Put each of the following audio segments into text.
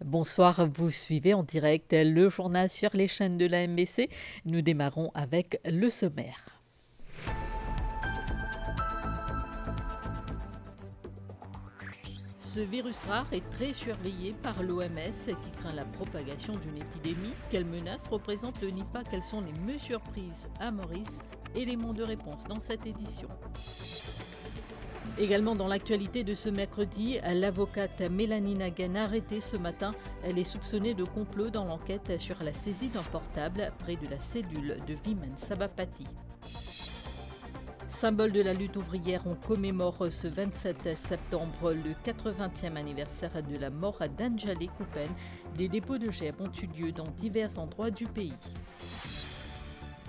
Bonsoir, vous suivez en direct le journal sur les chaînes de la MBC. Nous démarrons avec le sommaire. Ce virus rare est très surveillé par l'OMS qui craint la propagation d'une épidémie. Quelles menaces représente le Nipah? Quelles sont les mesures prises à Maurice? Éléments de réponse dans cette édition. Également dans l'actualité de ce mercredi, l'avocate Mélanie Naguen arrêtée ce matin. Elle est soupçonnée de complot dans l'enquête sur la saisie d'un portable près de la cellule de Vimen Sabapati. Symbole de la lutte ouvrière, on commémore ce 27 septembre le 80e anniversaire de la mort d'Anjalé Koupen. Des dépôts de gerbes ont eu lieu dans divers endroits du pays.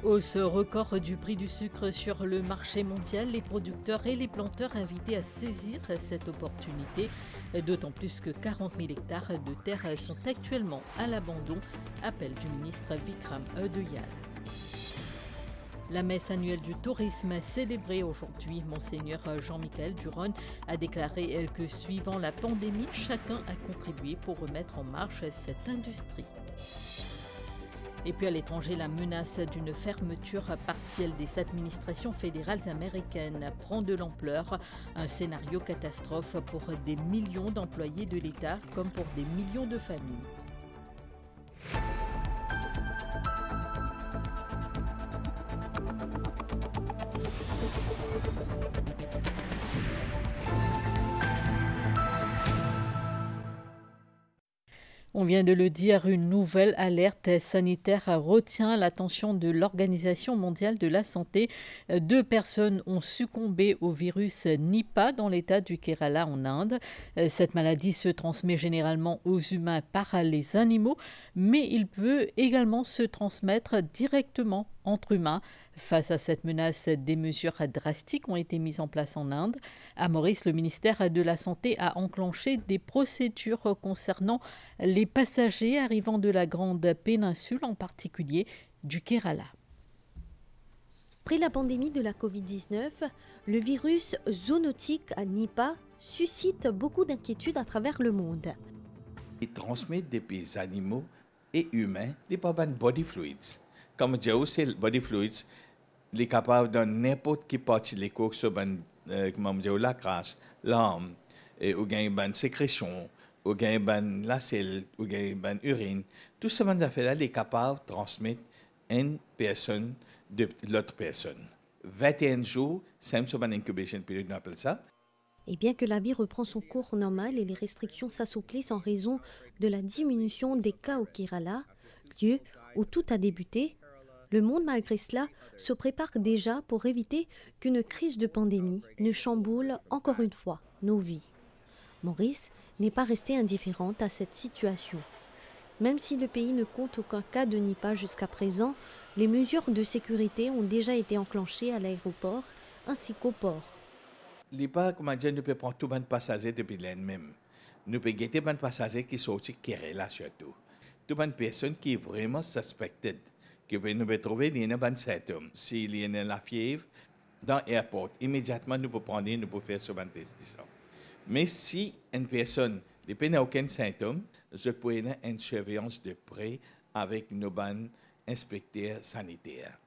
Hausse record du prix du sucre sur le marché mondial, les producteurs et les planteurs invités à saisir cette opportunité, d'autant plus que 40 000 hectares de terre sont actuellement à l'abandon, appel du ministre Vikram Duyal. La messe annuelle du tourisme célébrée aujourd'hui, Monseigneur Jean-Michel Duron a déclaré que suivant la pandémie, chacun a contribué pour remettre en marche cette industrie. Et puis à l'étranger, la menace d'une fermeture partielle des administrations fédérales américaines prend de l'ampleur. Un scénario catastrophe pour des millions d'employés de l'État comme pour des millions de familles. On vient de le dire, une nouvelle alerte sanitaire retient l'attention de l'Organisation mondiale de la santé. 2 personnes ont succombé au virus Nipah dans l'état du Kerala en Inde. Cette maladie se transmet généralement aux humains par les animaux, mais il peut également se transmettre directement entre humains. Face à cette menace, des mesures drastiques ont été mises en place en Inde. À Maurice, le ministère de la Santé a enclenché des procédures concernant les passagers arrivant de la Grande Péninsule, en particulier du Kerala. Après la pandémie de la Covid-19, le virus zoonotique à Nipah suscite beaucoup d'inquiétudes à travers le monde. Il transmet des animaux et humains des body fluids. Comme je dis, c'est body fluids, il est capable de n'importe quelle partie de l'écorce, sur la crasse, l'âme, ou une sécrétion, ou la selle, ou une urine. Tout ce affaire-là, il est capable de transmettre une personne de l'autre personne. 21 jours, c'est une incubation period, on appelle ça. Et bien que la vie reprend son cours normal et les restrictions s'assouplissent en raison de la diminution des cas au Kerala, lieu où tout a débuté, le monde, malgré cela, se prépare déjà pour éviter qu'une crise de pandémie ne chamboule encore une fois nos vies. Maurice n'est pas resté indifférente à cette situation. Même si le pays ne compte aucun cas de Nipah jusqu'à présent, les mesures de sécurité ont déjà été enclenchées à l'aéroport ainsi qu'au port. Nipah, comme je dis, nous pouvons prendre tout le passagers depuis l'elle-même. Nous pouvons guetter les passagers qui sont au Kerala surtout. Tout le personne qui est vraiment suspected. Que nous pouvons trouver il y a un symptôme. S'il y a la fièvre, dans l'aéroport, immédiatement nous pouvons prendre, nous pouvons faire ce test. Mais si une personne n'a aucun symptôme, je peux avoir une surveillance de près avec nos inspecteurs sanitaires.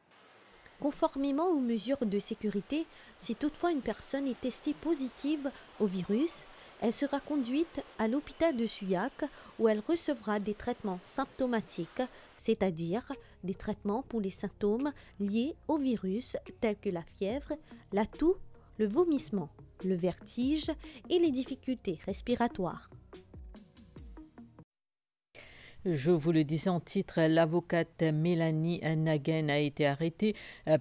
Conformément aux mesures de sécurité, si toutefois une personne est testée positive au virus, elle sera conduite à l'hôpital de Suyak où elle recevra des traitements symptomatiques, c'est-à-dire des traitements pour les symptômes liés au virus tels que la fièvre, la toux, le vomissement, le vertige et les difficultés respiratoires. Je vous le disais en titre, l'avocate Mélanie Naguen a été arrêtée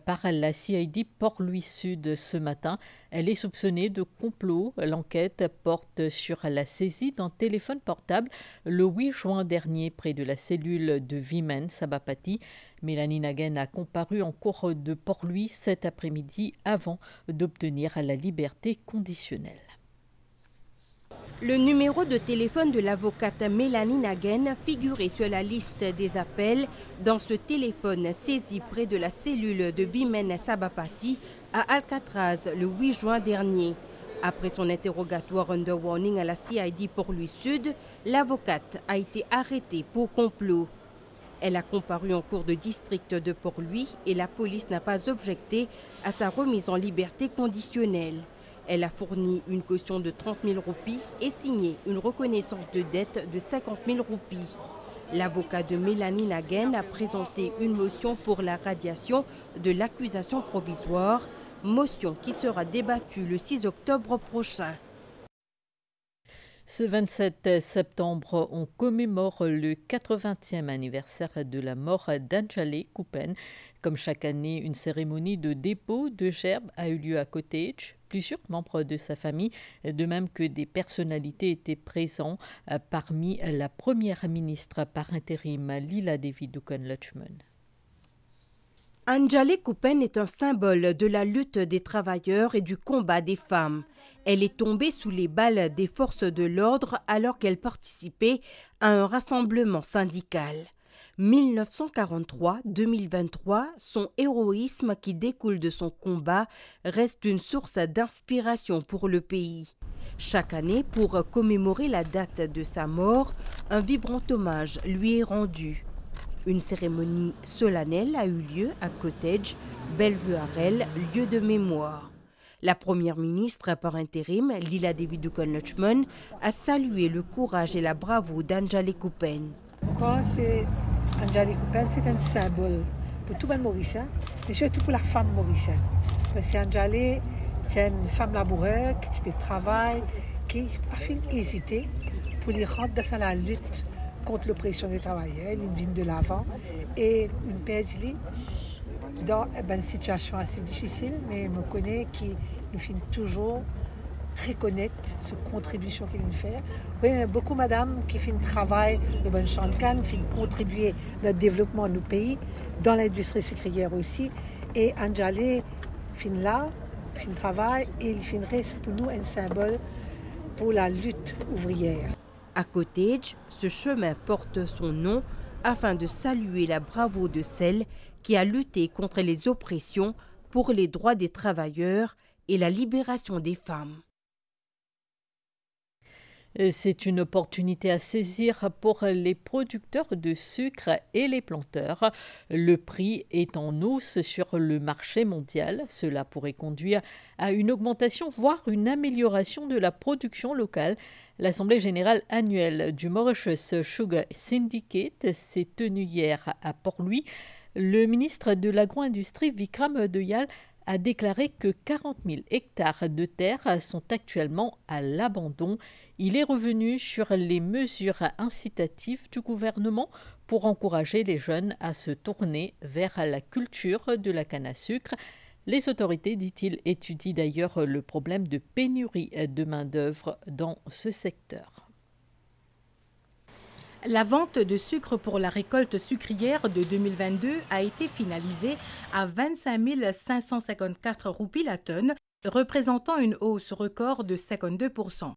par la CID Port-Louis Sud ce matin. Elle est soupçonnée de complot. L'enquête porte sur la saisie d'un téléphone portable le 8 juin dernier près de la cellule de Vimen Sabapati. Mélanie Naguen a comparu en cour de Port-Louis cet après-midi avant d'obtenir la liberté conditionnelle. Le numéro de téléphone de l'avocate Mélanie Naguen figurait sur la liste des appels dans ce téléphone saisi près de la cellule de Vimen Sabapati à Alcatraz le 8 juin dernier. Après son interrogatoire under warning à la CID Port-Louis Sud, l'avocate a été arrêtée pour complot. Elle a comparu en cour de district de Port-Louis et la police n'a pas objecté à sa remise en liberté conditionnelle. Elle a fourni une caution de 30 000 roupies et signé une reconnaissance de dette de 50 000 roupies. L'avocat de Mélanie Naguen a présenté une motion pour la radiation de l'accusation provisoire, motion qui sera débattue le 6 octobre prochain. Ce 27 septembre, on commémore le 80e anniversaire de la mort d'Anjali Coupen. Comme chaque année, une cérémonie de dépôt de gerbes a eu lieu à Cottage. Plusieurs membres de sa famille, de même que des personnalités, étaient présents, parmi la première ministre par intérim, Leela Devi Dukan-Luchman. Anjali Coupen est un symbole de la lutte des travailleurs et du combat des femmes. Elle est tombée sous les balles des forces de l'ordre alors qu'elle participait à un rassemblement syndical. 1943-2023, son héroïsme qui découle de son combat reste une source d'inspiration pour le pays. Chaque année, pour commémorer la date de sa mort, un vibrant hommage lui est rendu. Une cérémonie solennelle a eu lieu à Cottage, Bellevue-Harel, lieu de mémoire. La première ministre par intérim, Leela Devi Dukan-Luchman, a salué le courage et la bravoure d'Anjali Coupen. Anjali Coupen, c'est un symbole pour tout le monde mauricien, mais surtout pour la femme mauricienne. Parce qu'Anjali, c'est une femme laboureuse qui fait travail, qui n'a pas fait hésiter pour les rendre dans la lutte contre l'oppression des travailleurs, une vie de l'avant et une perdue dans une situation assez difficile, mais me connaît qui nous fait toujours reconnaître cette contribution qu'il fait. Il y a beaucoup de madame qui font un travail de bonne chancan, qui font contribuer au développement de nos pays, dans l'industrie sucrière aussi. Et Anjali fait là, fait un travail et il fait pour nous un symbole pour la lutte ouvrière. À Cottage, ce chemin porte son nom afin de saluer la bravoure de celle qui a lutté contre les oppressions pour les droits des travailleurs et la libération des femmes. C'est une opportunité à saisir pour les producteurs de sucre et les planteurs. Le prix est en hausse sur le marché mondial. Cela pourrait conduire à une augmentation, voire une amélioration de la production locale. L'Assemblée générale annuelle du Mauritius Sugar Syndicate s'est tenue hier à Port-Louis. Le ministre de l'Agro-industrie, Vikram Dayal, a déclaré que 40 000 hectares de terre sont actuellement à l'abandon. Il est revenu sur les mesures incitatives du gouvernement pour encourager les jeunes à se tourner vers la culture de la canne à sucre. Les autorités, dit-il, étudient d'ailleurs le problème de pénurie de main-d'œuvre dans ce secteur. La vente de sucre pour la récolte sucrière de 2022 a été finalisée à 25 554 roupies la tonne, représentant une hausse record de 52%.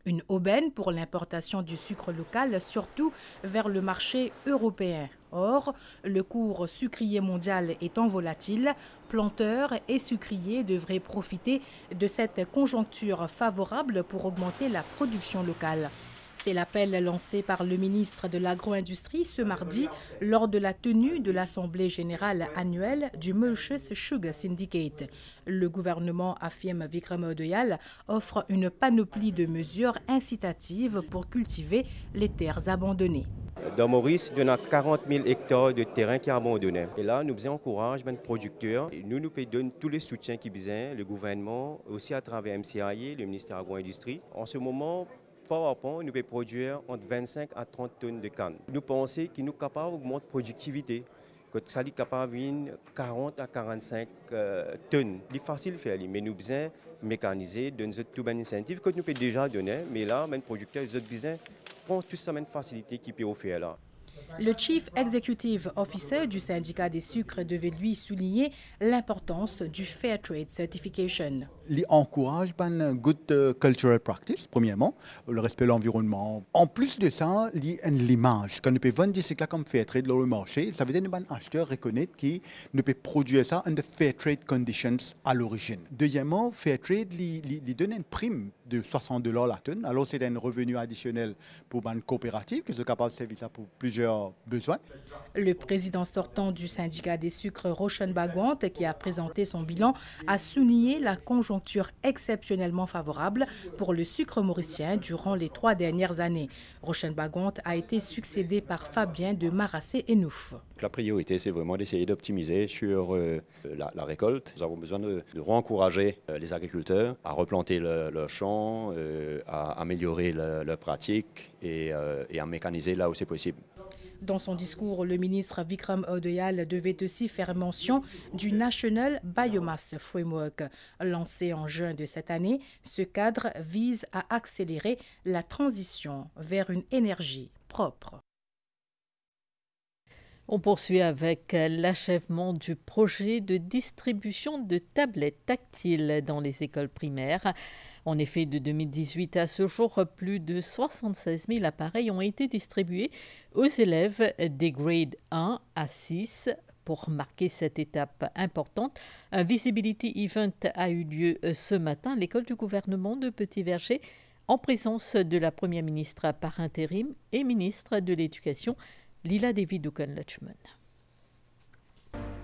Une aubaine pour l'importation du sucre local, surtout vers le marché européen. Or, le cours sucrier mondial étant volatile, planteurs et sucriers devraient profiter de cette conjoncture favorable pour augmenter la production locale. C'est l'appel lancé par le ministre de l'Agro-industrie ce mardi lors de la tenue de l'Assemblée générale annuelle du Mauritius Sugar Syndicate. Le gouvernement, affirme Vikram Dayal, offre une panoplie de mesures incitatives pour cultiver les terres abandonnées. Dans Maurice, il y a 40 000 hectares de terrain qui est abandonné. Et là, nous encourageons les producteurs. Nous donnons tous les soutiens qu'ils besoin, le gouvernement, aussi à travers MCIA, le ministère de l'Agro-industrie. En ce moment, par rapport, nous pouvons produire entre 25 à 30 tonnes de canne. Nous pensons que nous sommes capables d'augmenter la productivité, que ça est capable de 40 à 45 tonnes. C'est facile de faire, mais nous avons besoin de mécaniser, de donner tout les incentives que nous pouvons déjà donner. Mais là, les producteurs ont besoin de prendre toute cette facilité qu'ils peuvent offrir là. Le Chief Executive Officer du syndicat des sucres devait lui souligner l'importance du Fair Trade Certification. Il encourage une good cultural practice, premièrement, le respect de l'environnement. En plus de ça, il y a l'image. Quand on peut vendre ce là comme fair trade dans le marché, ça veut dire que les acheteurs reconnaissent qu'ils ne peuvent produire ça under fair trade conditions à l'origine. Deuxièmement, fair trade lui donne une prime de $60 la tonne. Alors c'est un revenu additionnel pour une coopérative qui est capable de servir ça pour plusieurs besoins. Le président sortant du syndicat des sucres, Roshan Bagwant, qui a présenté son bilan, a souligné la conjoncture exceptionnellement favorable pour le sucre mauricien durant les 3 dernières années. Roshan Bagwant a été succédé par Fabien de Marassé-Enouf. La priorité, c'est vraiment d'essayer d'optimiser sur la récolte. Nous avons besoin de encourager les agriculteurs à replanter leurs champs, à améliorer leurs pratiques et à mécaniser là où c'est possible. Dans son discours, le ministre Vikram Odeyal devait aussi faire mention du National Biomass Framework. Lancé en juin de cette année, ce cadre vise à accélérer la transition vers une énergie propre. On poursuit avec l'achèvement du projet de distribution de tablettes tactiles dans les écoles primaires. En effet, de 2018 à ce jour, plus de 76 000 appareils ont été distribués aux élèves des grades 1 à 6. Pour marquer cette étape importante, un Visibility Event a eu lieu ce matin à l'école du gouvernement de Petit-Verger en présence de la Première ministre par intérim et ministre de l'Éducation, Lila Devi-Dukan-Lutchman.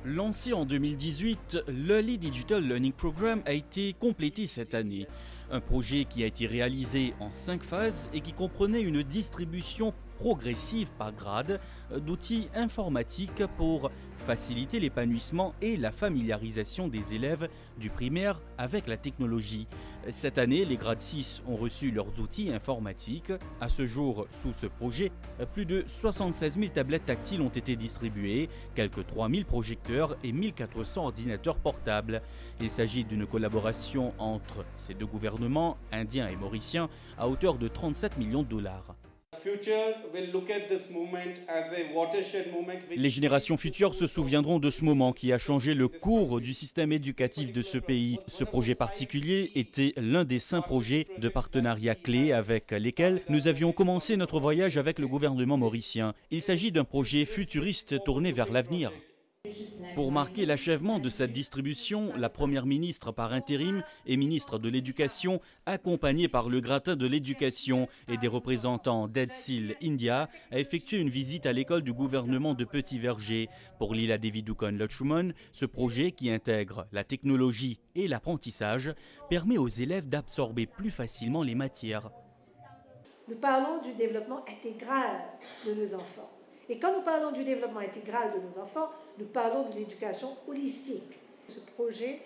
Lancé en 2018, l'Early Digital Learning Program a été complété cette année. Un projet qui a été réalisé en 5 phases et qui comprenait une distribution progressive par grade d'outils informatiques pour faciliter l'épanouissement et la familiarisation des élèves du primaire avec la technologie. Cette année, les grades 6 ont reçu leurs outils informatiques. À ce jour, sous ce projet, plus de 76 000 tablettes tactiles ont été distribuées, quelques 3 000 projecteurs et 1 400 ordinateurs portables. Il s'agit d'une collaboration entre ces deux gouvernements, indiens et mauriciens, à hauteur de 37 millions de dollars. Les générations futures se souviendront de ce moment qui a changé le cours du système éducatif de ce pays. Ce projet particulier était l'un des 5 projets de partenariat clés avec lesquels nous avions commencé notre voyage avec le gouvernement mauricien. Il s'agit d'un projet futuriste tourné vers l'avenir. Pour marquer l'achèvement de cette distribution, la Première ministre par intérim et ministre de l'Éducation, accompagnée par le gratin de l'Éducation et des représentants d'EdSil India, a effectué une visite à l'école du gouvernement de Petit-Verger. Pour Lila Devi-Dukan-Lutchman, ce projet qui intègre la technologie et l'apprentissage permet aux élèves d'absorber plus facilement les matières. Nous parlons du développement intégral de nos enfants. Et quand nous parlons du développement intégral de nos enfants, nous parlons de l'éducation holistique. Ce projet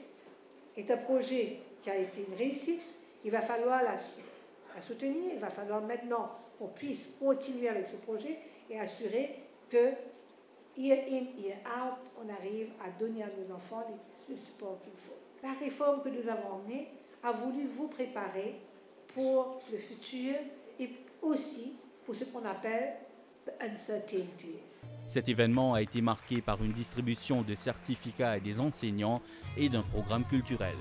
est un projet qui a été une réussite. Il va falloir la soutenir. Il va falloir maintenant qu'on puisse continuer avec ce projet et assurer que, year in, year out, on arrive à donner à nos enfants le support qu'il faut. La réforme que nous avons emmenée a voulu vous préparer pour le futur et aussi pour ce qu'on appelle Cet événement a été marqué par une distribution de certificats à des enseignants et d'un programme culturel.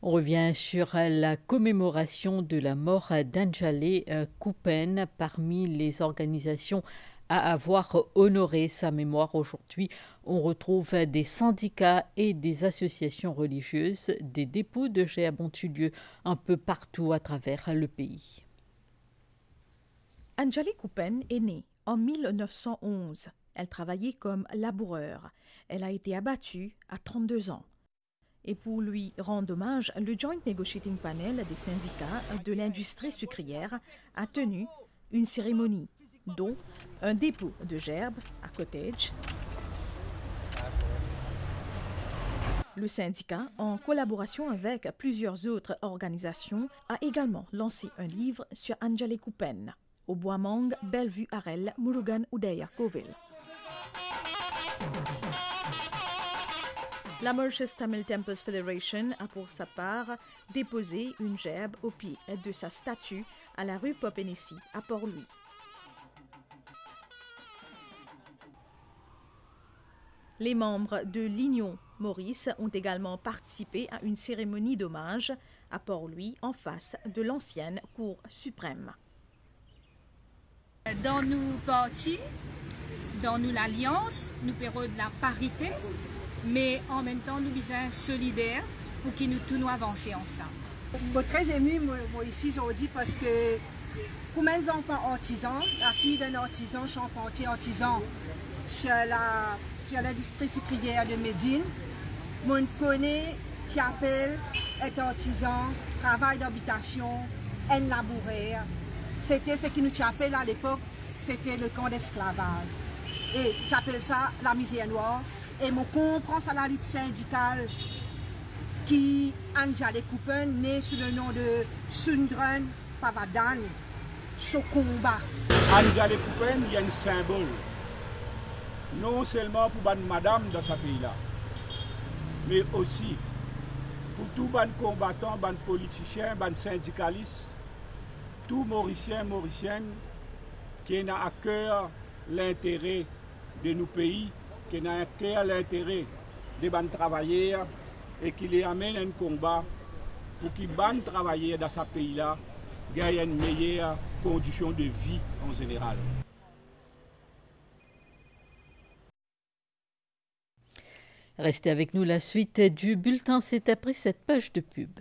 On revient sur la commémoration de la mort d'Anjali Kupen parmi les organisations à avoir honoré sa mémoire. Aujourd'hui, on retrouve des syndicats et des associations religieuses. Des dépôts de gerbes ont eu lieu un peu partout à travers le pays. Anjali Kupen est née en 1911. Elle travaillait comme laboureur. Elle a été abattue à 32 ans. Et pour lui rendre hommage, le Joint Negotiating Panel des syndicats de l'industrie sucrière a tenu une cérémonie, dont un dépôt de gerbes à Cottage. Le syndicat, en collaboration avec plusieurs autres organisations, a également lancé un livre sur Anjali Kupen, au Bois-Mang, Bellevue, Harel, Murugan, Udeya, Coville. La Mauritius Tamil Temples Federation a pour sa part déposé une gerbe au pied de sa statue à la rue Popénessi à Port-Louis. Les membres de l'Union Maurice ont également participé à une cérémonie d'hommage à Port-Louis en face de l'ancienne Cour suprême. Dans nos partis, dans nos alliances, nous payons de la parité, mais en même temps nous sommes solidaires pour que nous tous avancer ensemble. Je suis très émue moi ici aujourd'hui parce que pour mes enfants artisans, la fille d'un artisan, charpentier artisan sur la district sucrière de Médine, on connaît qui appelle être artisan, travail d'habitation, un laboureur. C'était ce qui nous appelle à l'époque, c'était le camp d'esclavage. Et tu appelles ça la misère noire. Et on comprend ça la lutte syndicale qui Anja de Coupen, né sous le nom de Sundran Pavadan, ce combat. Anja de Coupen, il y a un symbole. Non seulement pour les madame dans ce pays-là, mais aussi pour tous les combattants, les politiciens, les syndicalistes, tous Mauriciens, Mauriciennes qui ont à cœur l'intérêt de nos pays, qui ont à cœur l'intérêt des travailleurs et qui les amènent à un combat pour qu'ils les travailleurs dans ce pays-là gagnent une meilleure condition de vie en général. Restez avec nous, la suite du bulletin, c'est après cette page de pub.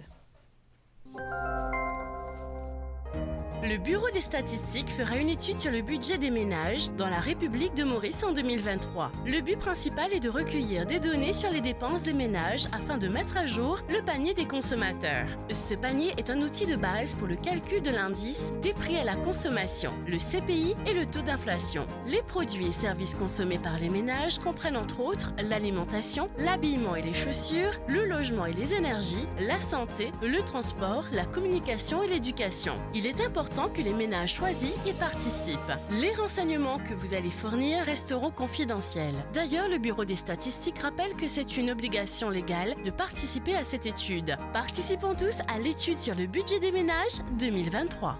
Le Bureau des statistiques fera une étude sur le budget des ménages dans la République de Maurice en 2023. Le but principal est de recueillir des données sur les dépenses des ménages afin de mettre à jour le panier des consommateurs. Ce panier est un outil de base pour le calcul de l'indice des prix à la consommation, le CPI et le taux d'inflation. Les produits et services consommés par les ménages comprennent entre autres l'alimentation, l'habillement et les chaussures, le logement et les énergies, la santé, le transport, la communication et l'éducation. Il est important que les ménages choisissent et participent. Les renseignements que vous allez fournir resteront confidentiels. D'ailleurs, le Bureau des statistiques rappelle que c'est une obligation légale de participer à cette étude. Participons tous à l'étude sur le budget des ménages 2023.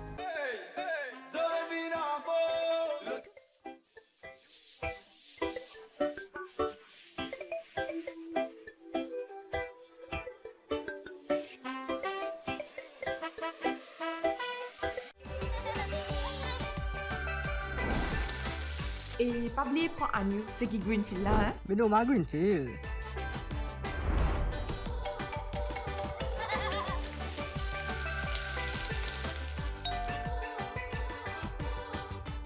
Et pas oublier prendre à nous, c'est qui Greenfield là, hein? Mais non, ma Greenfield.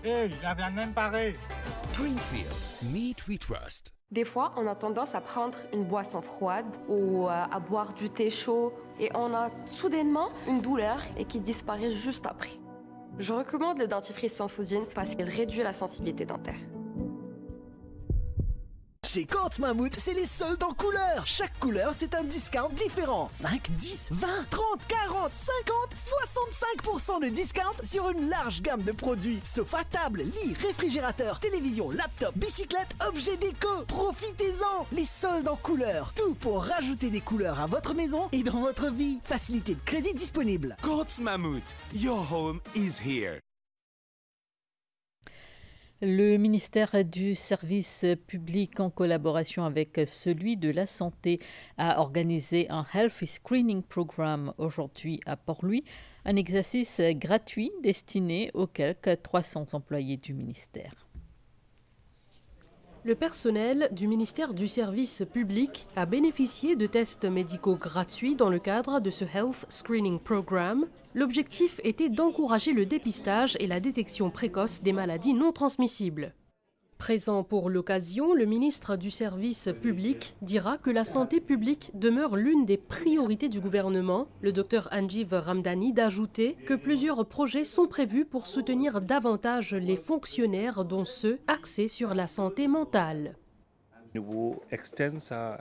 Hey, la viande même pareil. Greenfield, meat we trust. Des fois, on a tendance à prendre une boisson froide ou à boire du thé chaud et on a soudainement une douleur et qui disparaît juste après. Je recommande le dentifrice sans sodine parce qu'il réduit la sensibilité dentaire. Chez Courts Mammouth, c'est les soldes en couleur. Chaque couleur, c'est un discount différent. 5, 10, 20, 30, 40, 50, 65% de discount sur une large gamme de produits. Sofa, table, lit, réfrigérateur, télévision, laptop, bicyclette, objets déco. Profitez-en. Les soldes en couleur. Tout pour rajouter des couleurs à votre maison et dans votre vie. Facilité de crédit disponible. Courts Mammouth, your home is here. Le ministère du Service public, en collaboration avec celui de la Santé, a organisé un Health Screening Programme aujourd'hui à Port-Louis, un exercice gratuit destiné aux quelques 300 employés du ministère. Le personnel du ministère du Service public a bénéficié de tests médicaux gratuits dans le cadre de ce Health Screening Programme. L'objectif était d'encourager le dépistage et la détection précoce des maladies non transmissibles. Présent pour l'occasion, le ministre du Service public dira que la santé publique demeure l'une des priorités du gouvernement. Le Dr Anjiv Ramdani d'ajouter que plusieurs projets sont prévus pour soutenir davantage les fonctionnaires, dont ceux axés sur la santé mentale. Nous extendons ça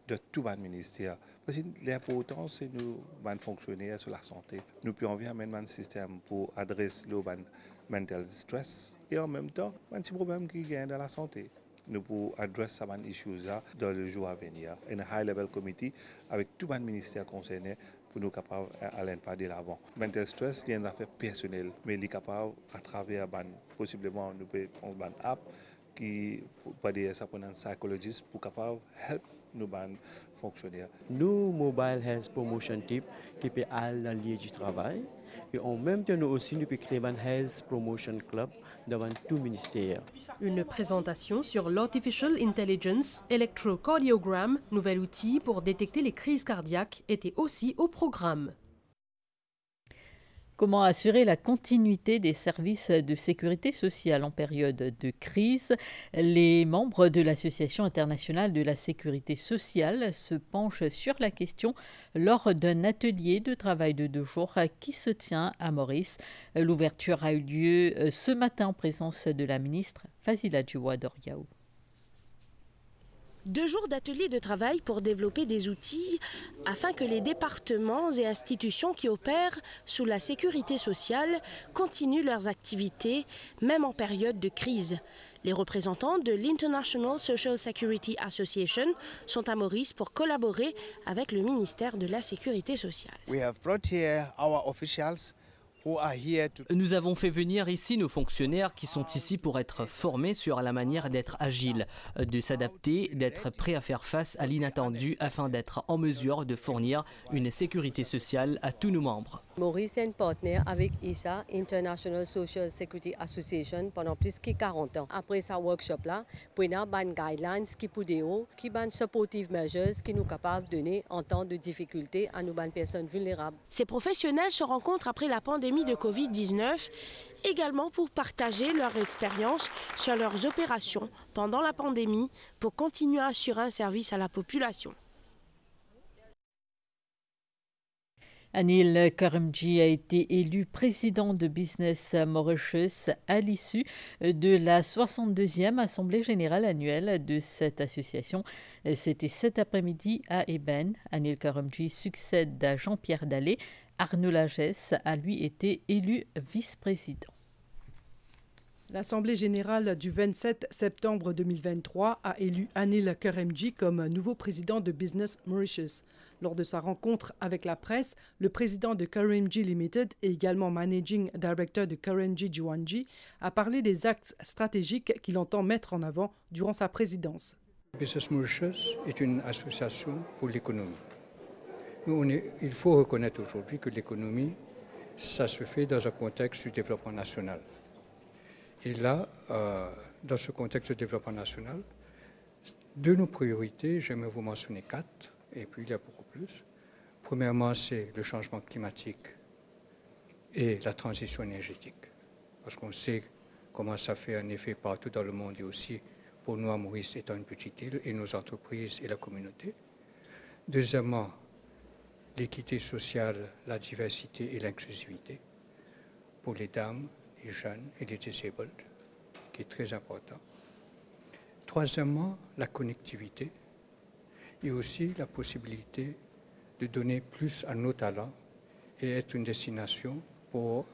de tout le ministère. Parce que l'important, c'est nous, les fonctionnaires sur la santé. Nous pouvons amener un système pour adresser le mental stress et en même temps, un petit problème qui gagne dans la santé. nous pour adresser ces issues-là dans le jour à venir. Un high-level committee avec tous les ministères concernés pour nous capables d'aller pas de l'avant. Mental stress, il y a une affaire personnelle, mais il est capable à travers possiblement nous peut prendre une app qui peut dire ça pour un psychologiste pour capable help nous fonctionner. Nous Mobile Health Promotion Team qui peut aller dans le lieu du travail et en même temps nous aussi nous peut créer un Health Promotion Club devant tout ministère. Une présentation sur l'Artificial Intelligence Electrocardiogram, nouvel outil pour détecter les crises cardiaques, était aussi au programme. Comment assurer la continuité des services de sécurité sociale en période de crise? Les membres de l'Association internationale de la sécurité sociale se penchent sur la question lors d'un atelier de travail de 2 jours qui se tient à Maurice. L'ouverture a eu lieu ce matin en présence de la ministre Fazila Djiwa-Doriaou. 2 jours d'ateliers de travail pour développer des outils afin que les départements et institutions qui opèrent sous la sécurité sociale continuent leurs activités, même en période de crise. Les représentants de l'International Social Security Association sont à Maurice pour collaborer avec le ministère de la Sécurité sociale. Nous avons fait venir ici nos fonctionnaires qui sont ici pour être formés sur la manière d'être agiles, de s'adapter, d'être prêts à faire face à l'inattendu afin d'être en mesure de fournir une sécurité sociale à tous nos membres. Maurice est un partenaire avec ISA, International Social Security Association, pendant plus de 40 ans. Après ce workshop-là, nous avons des guidelines qui sont supportive measures qui nous capables de donner en temps de difficulté à nos personnes vulnérables. Ces professionnels se rencontrent après la pandémie de Covid-19, également pour partager leur expérience sur leurs opérations pendant la pandémie pour continuer à assurer un service à la population. Anil Karimjee a été élu président de Business Mauritius à l'issue de la 62e Assemblée générale annuelle de cette association. C'était cet après-midi à Eben. Anil Karimjee succède à Jean-Pierre Dallet. Arnaud Lagesse a lui été élu vice-président. L'Assemblée générale du 27 septembre 2023 a élu Anil Karimjee comme nouveau président de Business Mauritius. Lors de sa rencontre avec la presse, le président de Karimjee Limited et également Managing Director de Karimjee Jiwanji a parlé des axes stratégiques qu'il entend mettre en avant durant sa présidence. Business Mauritius est une association pour l'économie. Il faut reconnaître aujourd'hui que l'économie, ça se fait dans un contexte du développement national. Et là, dans ce contexte de développement national, de nos priorités, j'aimerais vous mentionner 4, et puis il y a beaucoup plus. Premièrement, c'est le changement climatique et la transition énergétique. Parce qu'on sait comment ça fait un effet partout dans le monde et aussi pour nous à Maurice étant une petite île et nos entreprises et la communauté. Deuxièmement, l'équité sociale, la diversité et l'inclusivité pour les dames, les jeunes et les disabled, qui est très important. Troisièmement, la connectivité et aussi la possibilité de donner plus à nos talents et être une destination pour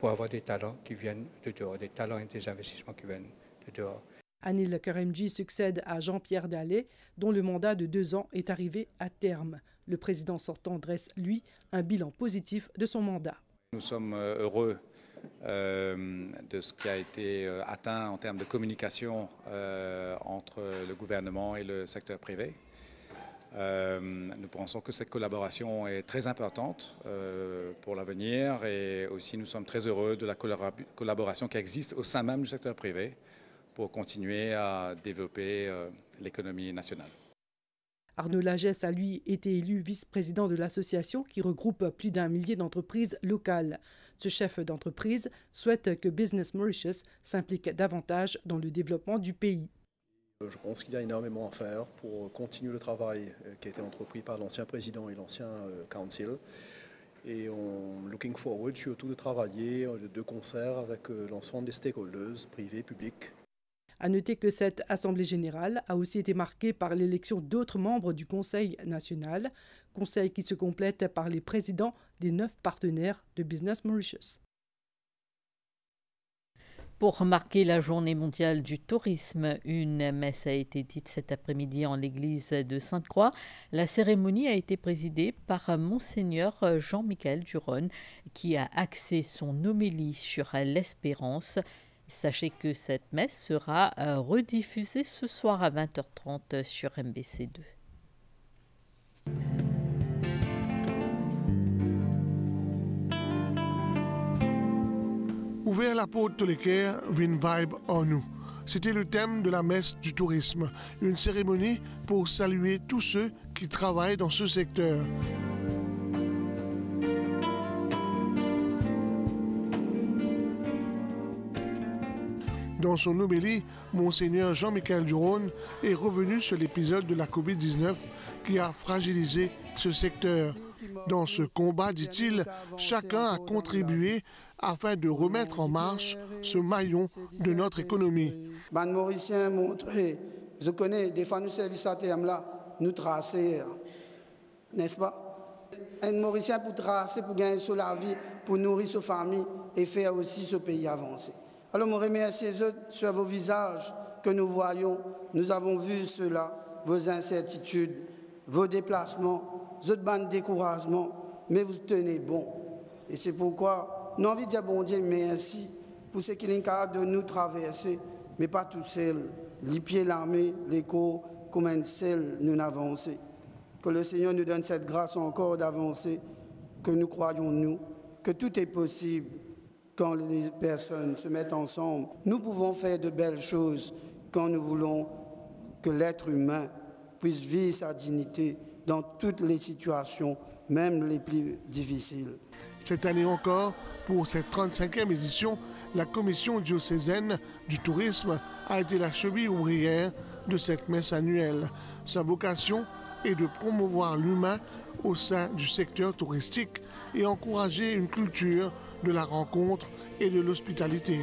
avoir des talents qui viennent de dehors, des talents et des investissements qui viennent de dehors. Anil Karimjee succède à Jean-Pierre Dallet, dont le mandat de 2 ans est arrivé à terme. Le président sortant dresse, lui, un bilan positif de son mandat. Nous sommes heureux de ce qui a été atteint en termes de communication entre le gouvernement et le secteur privé. Nous pensons que cette collaboration est très importante pour l'avenir et aussi nous sommes très heureux de la collaboration qui existe au sein même du secteur privé pour continuer à développer l'économie nationale. Arnaud Lagesse a lui été élu vice-président de l'association qui regroupe plus d'1 millier d'entreprises locales. Ce chef d'entreprise souhaite que Business Mauritius s'implique davantage dans le développement du pays. Je pense qu'il y a énormément à faire pour continuer le travail qui a été entrepris par l'ancien président et l'ancien council. Et on looking forward surtout de travailler de concert avec l'ensemble des stakeholders, privés, publics. À noter que cette Assemblée générale a aussi été marquée par l'élection d'autres membres du Conseil national, conseil qui se complète par les présidents des 9 partenaires de Business Mauritius. Pour marquer la journée mondiale du tourisme, une messe a été dite cet après-midi en l'église de Sainte-Croix. La cérémonie a été présidée par Monseigneur Jean-Michel Duron, qui a axé son homélie sur l'espérance. Sachez que cette messe sera rediffusée ce soir à 20h30 sur MBC2. Ouvert la porte de l'équerre, une vibe en nous. C'était le thème de la messe du tourisme, une cérémonie pour saluer tous ceux qui travaillent dans ce secteur. Dans son homélie, Monseigneur Jean-Michel Duron est revenu sur l'épisode de la Covid-19 qui a fragilisé ce secteur. Dans ce combat, dit-il, chacun a contribué afin de remettre en marche ce maillon de notre économie. Les Mauriciens montré, je connais, des fois nous services à terme là, nous tracer, n'est-ce pas? Un Mauricien pour tracer, pour gagner sur la vie, pour nourrir sa famille et faire aussi ce pays avancer. Alors, je remercie les autres sur vos visages que nous voyons. Nous avons vu cela, vos incertitudes, vos déplacements, votre bande de découragement, mais vous tenez bon. Et c'est pourquoi nous avons envie de dire bon Dieu merci pour ce qu'il est capable de nous traverser, mais pas tout seul. Les pieds, l'armée, les corps, comme un seul, nous n'avançons. Que le Seigneur nous donne cette grâce encore d'avancer, que nous croyons, nous, que tout est possible. Quand les personnes se mettent ensemble, nous pouvons faire de belles choses quand nous voulons que l'être humain puisse vivre sa dignité dans toutes les situations, même les plus difficiles. Cette année encore, pour cette 35e édition, la commission diocésaine du tourisme a été la cheville ouvrière de cette messe annuelle. Sa vocation est de promouvoir l'humain au sein du secteur touristique et encourager une culture de la rencontre et de l'hospitalité.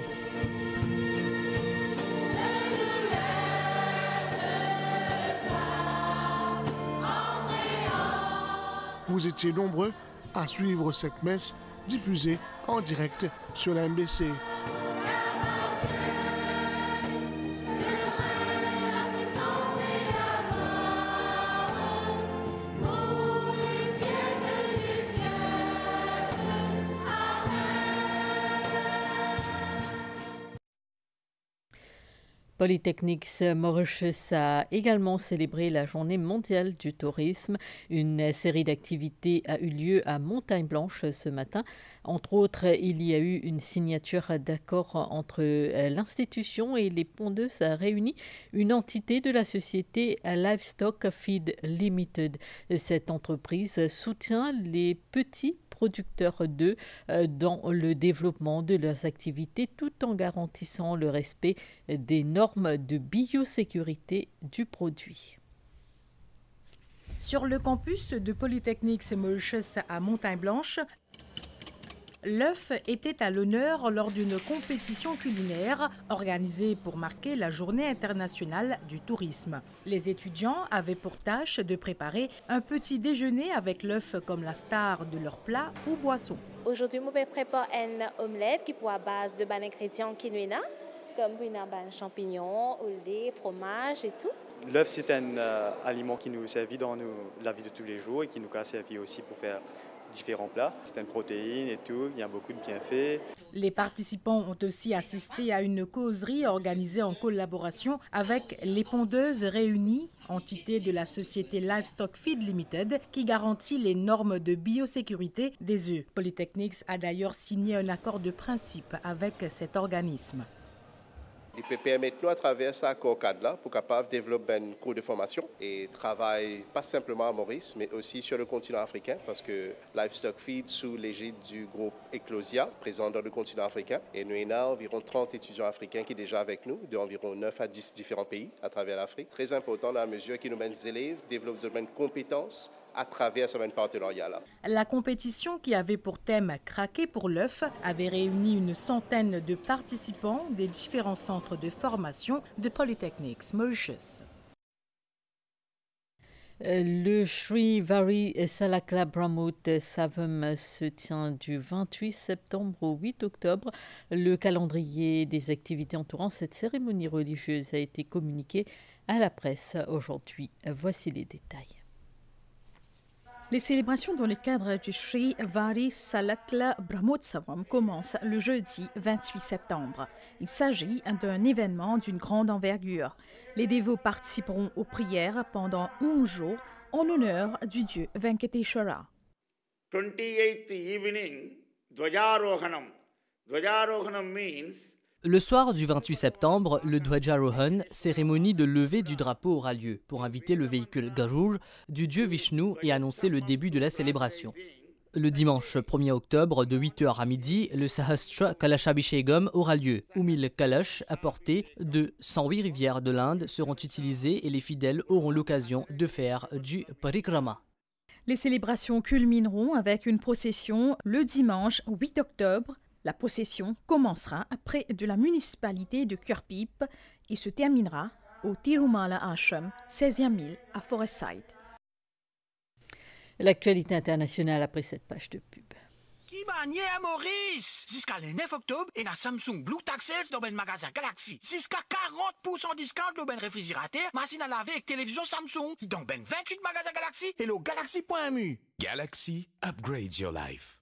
Vous étiez nombreux à suivre cette messe diffusée en direct sur la MBC. Polytechnics Mauritius a également célébré la journée mondiale du tourisme. Une série d'activités a eu lieu à Montagne-Blanche ce matin. Entre autres, il y a eu une signature d'accord entre l'institution et les pondeuses réunies, une entité de la société Livestock Feed Limited. Cette entreprise soutient les petits producteurs d'œufs dans le développement de leurs activités tout en garantissant le respect des normes de biosécurité du produit. Sur le campus de Polytechnics Mauritius à Montagne-Blanche, l'œuf était à l'honneur lors d'une compétition culinaire organisée pour marquer la Journée internationale du tourisme. Les étudiants avaient pour tâche de préparer un petit déjeuner avec l'œuf comme la star de leur plat ou boisson. Aujourd'hui, je vais préparer une omelette qui est à base de ingrédients qui nous comme champignons, lait, fromage et tout. L'œuf, c'est un aliment qui nous sert dans la vie de tous les jours et qui nous a servi aussi pour faire différents plats. C'est une protéine et tout, il y a beaucoup de bienfaits. Les participants ont aussi assisté à une causerie organisée en collaboration avec les pondeuses réunies, entité de la société Livestock Feed Limited, qui garantit les normes de biosécurité des œufs. Polytechnics a d'ailleurs signé un accord de principe avec cet organisme. Il peut permettre nous à travers ce cadre-là pour capable développer un cours de formation et travailler pas simplement à Maurice, mais aussi sur le continent africain parce que Livestock Feed sous l'égide du groupe Eclosia, présent dans le continent africain. Et nous avons environ 30 étudiants africains qui sont déjà avec nous, d'environ 9 à 10 différents pays à travers l'Afrique. Très important dans la mesure que nos élèves développent des compétences à travers ce partenariat-là. La compétition qui avait pour thème « Craquer pour l'œuf » avait réuni une centaine de participants des différents centres de formation de Polytechnics Mauritius. Le Sri Vari Salakla Brahmot Savam se tient du 28 septembre au 8 octobre. Le calendrier des activités entourant cette cérémonie religieuse a été communiqué à la presse aujourd'hui. Voici les détails. Les célébrations dans le cadre du Sri Vari Salakla Brahmotsavam commencent le jeudi 28 septembre. Il s'agit d'un événement d'une grande envergure. Les dévots participeront aux prières pendant 11 jours en honneur du dieu Venkateshwara. 28th evening, Dwajarohanam. Dwajarohanam means Le soir du 28 septembre, le Dwajarohan, cérémonie de levée du drapeau, aura lieu pour inviter le véhicule Garur du dieu Vishnu et annoncer le début de la célébration. Le dimanche 1er octobre, de 8h à midi, le Sahastra Kalashabhishegam aura lieu, où 1000 kalash apportés de 108 rivières de l'Inde seront utilisés et les fidèles auront l'occasion de faire du parikrama. Les célébrations culmineront avec une procession le dimanche 8 octobre. La procession commencera près de la municipalité de Kurpip et se terminera au Tirumala Ashram, 16e île à Forestside. L'actualité internationale après cette page de pub. Qui manier à Maurice? Jusqu'à le 9 octobre, et la Samsung Blue Taxes dans le magasin Galaxy. Jusqu'à 40% discount dans le réfrigérateur, machine à laver et télévision Samsung. Dans le 28 magasins Galaxy et le Galaxy.mu. Galaxy, upgrade your life.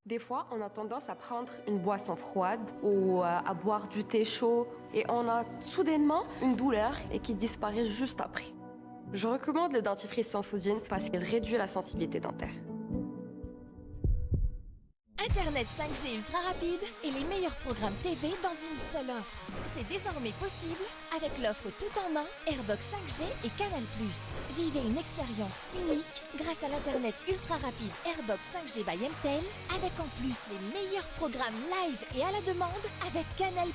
Des fois, on a tendance à prendre une boisson froide ou à boire du thé chaud et on a soudainement une douleur et qui disparaît juste après. Je recommande le dentifrice sans sodium parce qu'il réduit la sensibilité dentaire. Internet 5G ultra rapide et les meilleurs programmes TV dans une seule offre. C'est désormais possible avec l'offre tout en un, Airbox 5G et Canal+. Vivez une expérience unique grâce à l'Internet ultra rapide Airbox 5G by MTEL avec en plus les meilleurs programmes live et à la demande avec Canal+.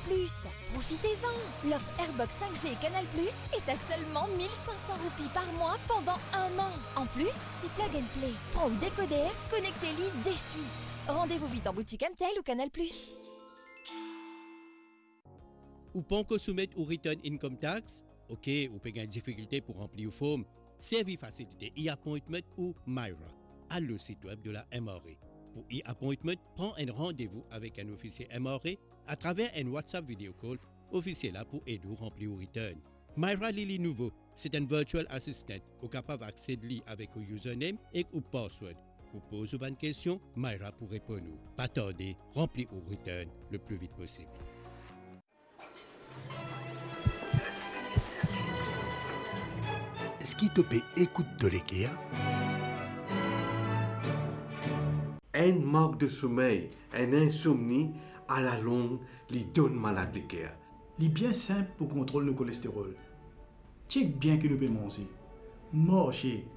Profitez-en! L'offre Airbox 5G et Canal+, est à seulement 1500 roupies par mois pendant un an. En plus, c'est plug and play. Pro ou décodeur, connectez-les dès suite. Rendez-vous vite en boutique MTEL ou Canal+. Ou pas encore soumettre au return income tax? Ok, ou pas une difficulté pour remplir le forme. Service facilité e-appointment ou Myra. À le site web de la MRA. Pour e-appointment, prends un rendez-vous avec un officier MRA à travers un WhatsApp video call. Officier là pour aider à remplir au return. Myra Lily Nouveau, c'est un virtual assistant ou capable d'accéder avec un username et un password. Vous posez une question, Myra pour répondre. Pas tarder, remplis au return le plus vite possible. Est-ce qu'il te peut écouter de l'IKEA? Un manque de sommeil, un insomnie, à la longue, les donne malade l'IKEA. Il est bien simple pour contrôler le cholestérol. Check bien que nous pouvons manger, marcher,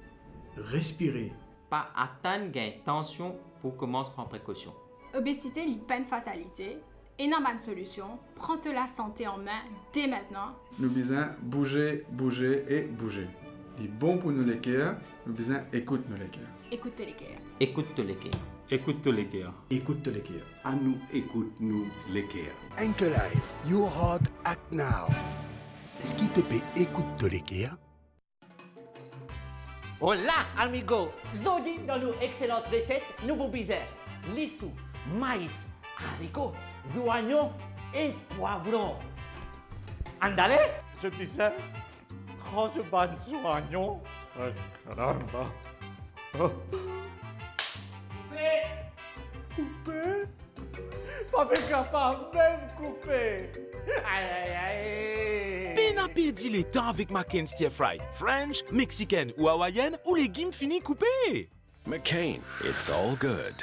respirer. Pas attendre gain tension pour commencer à prendre précaution. Obésité n'est pas une fatalité et n'a pas de solution. Prends-toi la santé en main dès maintenant. Nous besoin bouger, bouger et bouger. Il est bon pour nous l'équerre, nous besoin écoute nous l'équerre. Écoute l'équerre. Écoute l'équerre. Écoute l'équerre. Écoute l'équerre. À nous écoute nous l'équerre. Anchor Life, your heart act now. Est-ce qu'il te peut écouter l'équerre? Hola, amigo! Aujourd'hui, dans nos excellentes recettes, nouveau bizarre. Lissou, maïs, haricots, oignons et poivrons. Andale! Je disais, quand je bats oignons, caramba! Oh. Couper? Pas capable même couper! Aïe, aïe, aïe! Ben appétit les temps avec McCain Stir Fry. French, mexicaine ou hawaïenne ou légumes finis coupés. McCain, it's all good.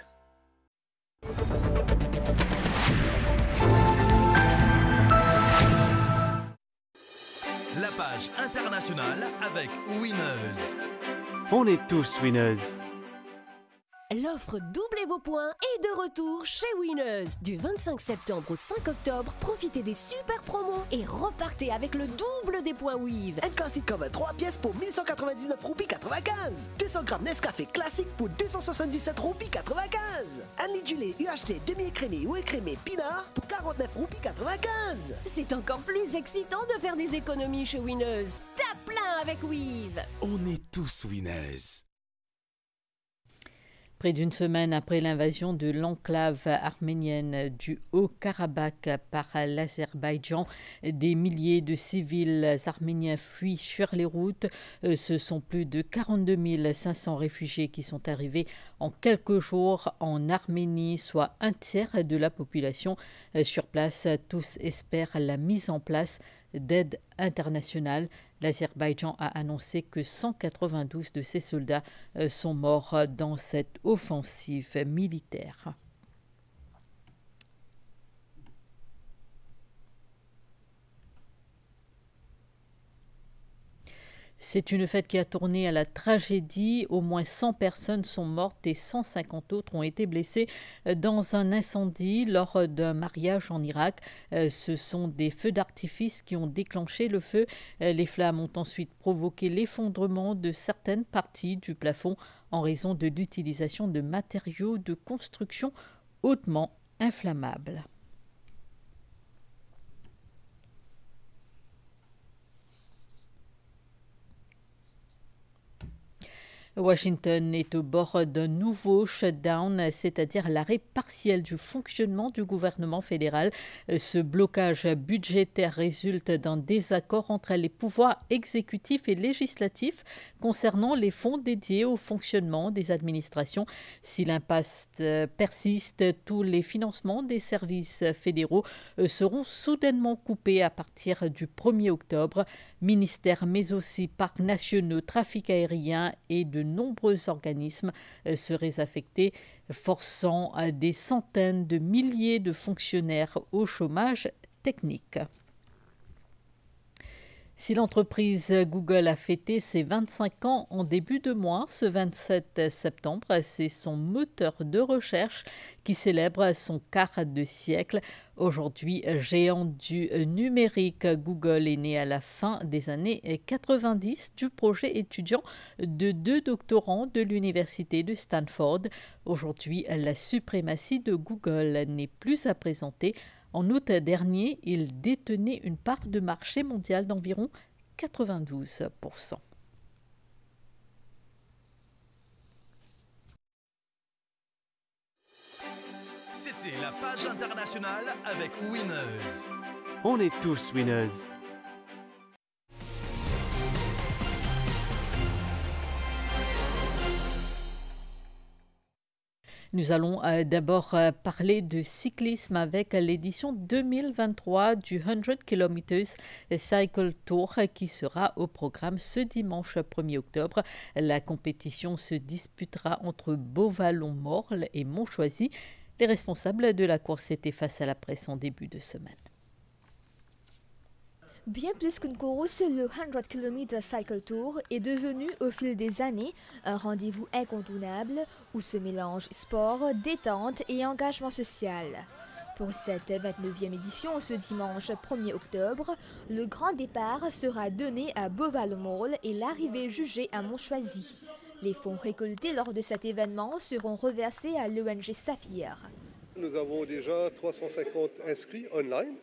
La page internationale avec Winners. On est tous winners. L'offre Doublez vos points est de retour chez Winners. Du 25 septembre au 5 octobre, profitez des super promos et repartez avec le double des points Weave. Un classique comme 3 pièces pour 1199 roupies 95. 200 grammes Nescafé classique pour 277 roupies 95. Un litre du lait UHT demi-écrémé ou écrémé Pinard pour 49 roupies 95. C'est encore plus excitant de faire des économies chez Winners. Tape plein avec Weave. On est tous Winners. Près d'une semaine après l'invasion de l'enclave arménienne du Haut-Karabakh par l'Azerbaïdjan, des milliers de civils arméniens fuient sur les routes. Ce sont plus de 42 500 réfugiés qui sont arrivés en quelques jours en Arménie, soit un tiers de la population. Sur place, tous espèrent la mise en place d'aide internationale. L'Azerbaïdjan a annoncé que 192 de ses soldats sont morts dans cette offensive militaire. C'est une fête qui a tourné à la tragédie. Au moins 100 personnes sont mortes et 150 autres ont été blessées dans un incendie lors d'un mariage en Irak. Ce sont des feux d'artifice qui ont déclenché le feu. Les flammes ont ensuite provoqué l'effondrement de certaines parties du plafond en raison de l'utilisation de matériaux de construction hautement inflammables. Washington est au bord d'un nouveau shutdown, c'est-à-dire l'arrêt partiel du fonctionnement du gouvernement fédéral. Ce blocage budgétaire résulte d'un désaccord entre les pouvoirs exécutifs et législatifs concernant les fonds dédiés au fonctionnement des administrations. Si l'impasse persiste, tous les financements des services fédéraux seront soudainement coupés à partir du 1er octobre. Ministères, mais aussi parcs nationaux, trafic aérien et de nombreux organismes seraient affectés, forçant des centaines de milliers de fonctionnaires au chômage technique. Si l'entreprise Google a fêté ses 25 ans en début de mois, ce 27 septembre, c'est son moteur de recherche qui célèbre son quart de siècle. Aujourd'hui, géant du numérique, Google est né à la fin des années 90 du projet étudiant de 2 doctorants de l'université de Stanford. Aujourd'hui, la suprématie de Google n'est plus à présenter. En août dernier, il détenait une part de marché mondial d'environ 92%. C'était la page internationale avec Winners. On est tous Winners. Nous allons d'abord parler de cyclisme avec l'édition 2023 du 100 km Cycle Tour qui sera au programme ce dimanche 1er octobre. La compétition se disputera entre Beauvallon-Morle et Montchoisy. Les responsables de la course étaient face à la presse en début de semaine. Bien plus qu'une course, le 100 km Cycle Tour est devenu au fil des années un rendez-vous incontournable où se mélangent sport, détente et engagement social. Pour cette 29e édition, ce dimanche 1er octobre, le grand départ sera donné à Beauvallon-Morle et l'arrivée jugée à Montchoisy. Les fonds récoltés lors de cet événement seront reversés à l'ONG Saphir. Nous avons déjà 350 inscrits online.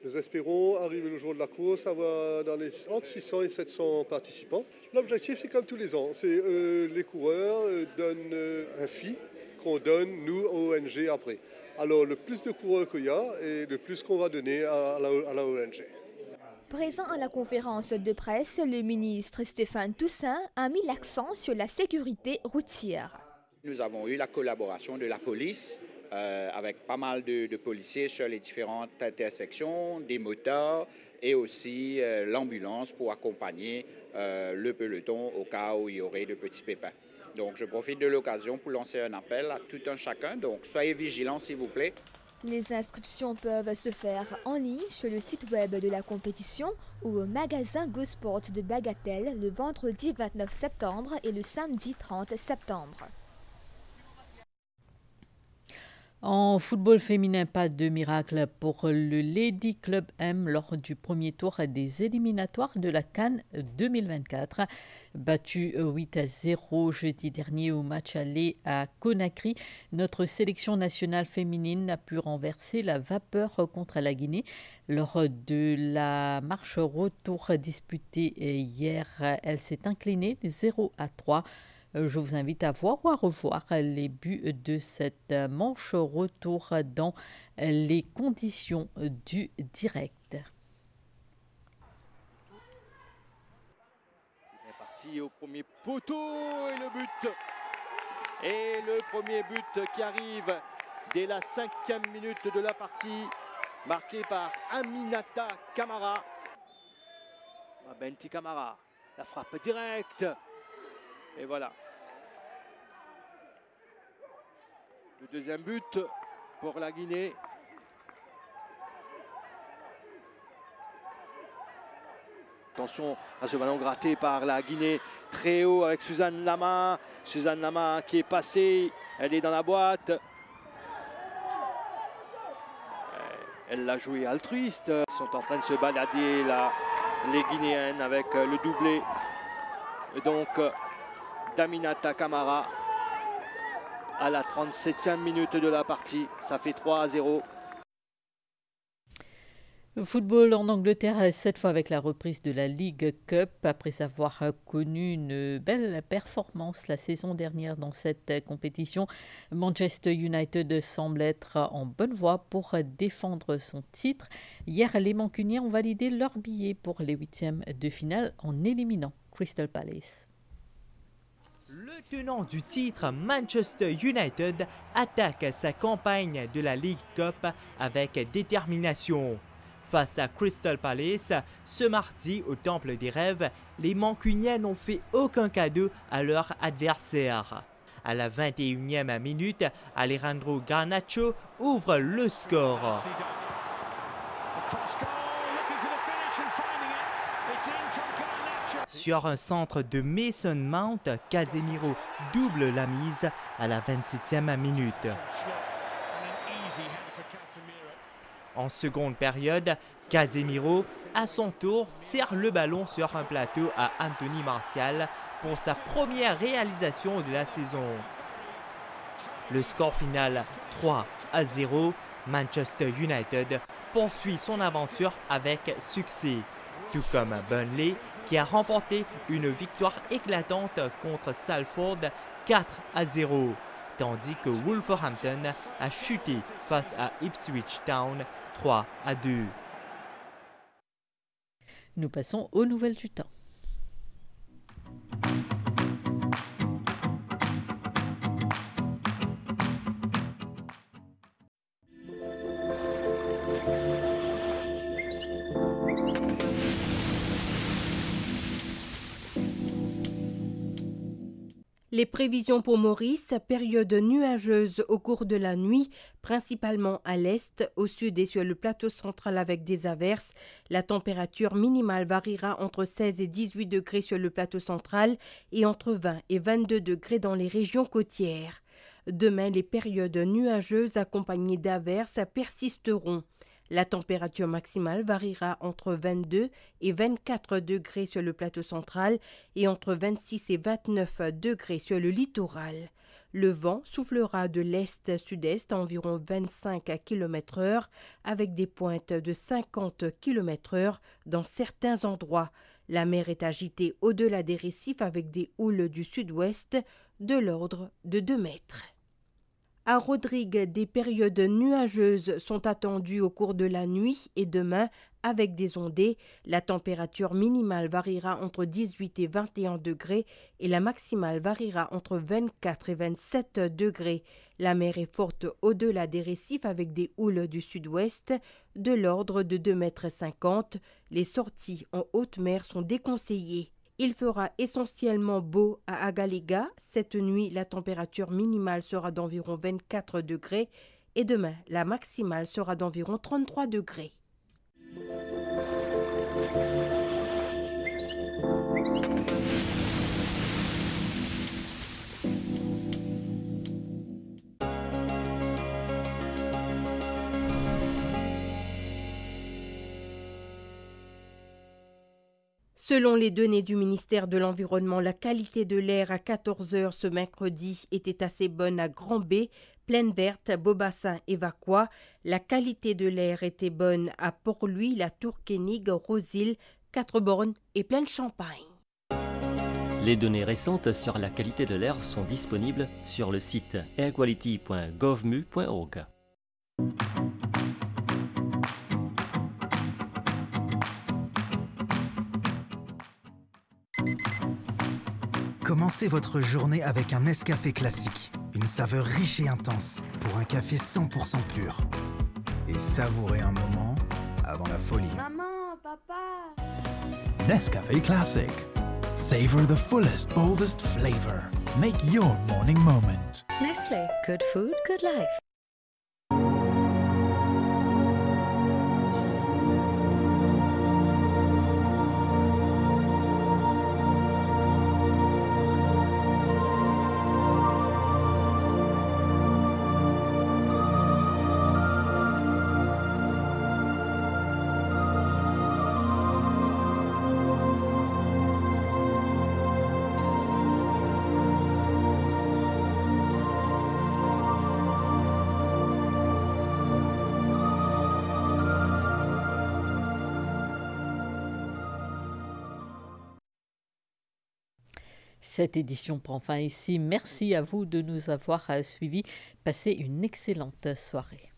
Nous espérons arriver le jour de la course, avoir entre 600 et 700 participants. L'objectif, c'est comme tous les ans, c'est les coureurs donnent un fee qu'on donne, nous, aux ONG, après. Alors, le plus de coureurs qu'il y a, et le plus qu'on va donner à la ONG. Présent à la conférence de presse, le ministre Stéphane Toussaint a mis l'accent sur la sécurité routière. Nous avons eu la collaboration de la police, avec pas mal de policiers sur les différentes intersections, des motards et aussi l'ambulance pour accompagner le peloton au cas où il y aurait de petits pépins. Donc je profite de l'occasion pour lancer un appel à tout un chacun, donc soyez vigilants s'il vous plaît. Les inscriptions peuvent se faire en ligne sur le site web de la compétition ou au magasin GoSport de Bagatelle le vendredi 29 septembre et le samedi 30 septembre. En football féminin, pas de miracle pour le Lady Club M lors du premier tour des éliminatoires de la CAN 2024. Battu 8-0 jeudi dernier au match aller à Conakry, notre sélection nationale féminine n'a pu renverser la vapeur contre la Guinée. Lors de la marche retour disputée hier, elle s'est inclinée 0-3. Je vous invite à voir ou à revoir les buts de cette manche retour dans les conditions du direct. C'est bien parti au premier poteau et le but. Et le premier but qui arrive dès la 5e minute de la partie, marqué par Aminata Camara. Benti Camara, la frappe directe. Et voilà. Le deuxième but pour la Guinée. Attention à ce ballon gratté par la Guinée. Très haut avec Suzanne Lama. Suzanne Lama qui est passée. Elle est dans la boîte. Elle l'a joué altruiste. Ils sont en train de se balader là, les Guinéennes avec le doublé. Donc d'Aminata Camara à la 37e minute de la partie. Ça fait 3-0. Football en Angleterre, cette fois avec la reprise de la League Cup. Après avoir connu une belle performance la saison dernière dans cette compétition, Manchester United semble être en bonne voie pour défendre son titre. Hier, les Mancuniens ont validé leur billet pour les 8e de finale en éliminant Crystal Palace. Le tenant du titre, Manchester United, attaque sa campagne de la League Cup avec détermination. Face à Crystal Palace, ce mardi au Temple des Rêves, les Mancuniens n'ont fait aucun cadeau à leur adversaire. À la 21e minute, Alejandro Garnacho ouvre le score. Sur un centre de Mason Mount, Casemiro double la mise à la 27e minute. En seconde période, Casemiro, à son tour, sert le ballon sur un plateau à Anthony Martial pour sa première réalisation de la saison. Le score final 3-0, Manchester United poursuit son aventure avec succès, tout comme Burnley qui a remporté une victoire éclatante contre Salford 4-0, tandis que Wolverhampton a chuté face à Ipswich Town 3-2. Nous passons aux nouvelles du temps. Les prévisions pour Maurice, période nuageuse au cours de la nuit, principalement à l'est, au sud et sur le plateau central avec des averses. La température minimale variera entre 16 et 18 degrés sur le plateau central et entre 20 et 22 degrés dans les régions côtières. Demain, les périodes nuageuses accompagnées d'averses persisteront. La température maximale variera entre 22 et 24 degrés sur le plateau central et entre 26 et 29 degrés sur le littoral. Le vent soufflera de l'est-sud-est à environ 25 km/h avec des pointes de 50 km/h dans certains endroits. La mer est agitée au-delà des récifs avec des houles du sud-ouest de l'ordre de 2 mètres. À Rodrigue, des périodes nuageuses sont attendues au cours de la nuit et demain avec des ondées. La température minimale variera entre 18 et 21 degrés et la maximale variera entre 24 et 27 degrés. La mer est forte au-delà des récifs avec des houles du sud-ouest de l'ordre de 2,50 m. Les sorties en haute mer sont déconseillées. Il fera essentiellement beau à Agalega. Cette nuit, la température minimale sera d'environ 24 degrés et demain, la maximale sera d'environ 33 degrés. Selon les données du ministère de l'Environnement, la qualité de l'air à 14h ce mercredi était assez bonne à Grand B, Plaine Verte, Beaubassin et Vacquois. La qualité de l'air était bonne à Port-Louis, La Tour-Kénig, Rosil, Quatre-Bornes et Plaine-Champagne. Les données récentes sur la qualité de l'air sont disponibles sur le site airquality.govmu.org. Commencez votre journée avec un Nescafé classique. Une saveur riche et intense pour un café 100% pur. Et savourez un moment avant la folie. Maman, papa. Nescafe Classic. Savor the fullest, boldest flavor. Make your morning moment. Nestle. Good food, good life. Cette édition prend fin ici. Merci à vous de nous avoir suivis. Passez une excellente soirée.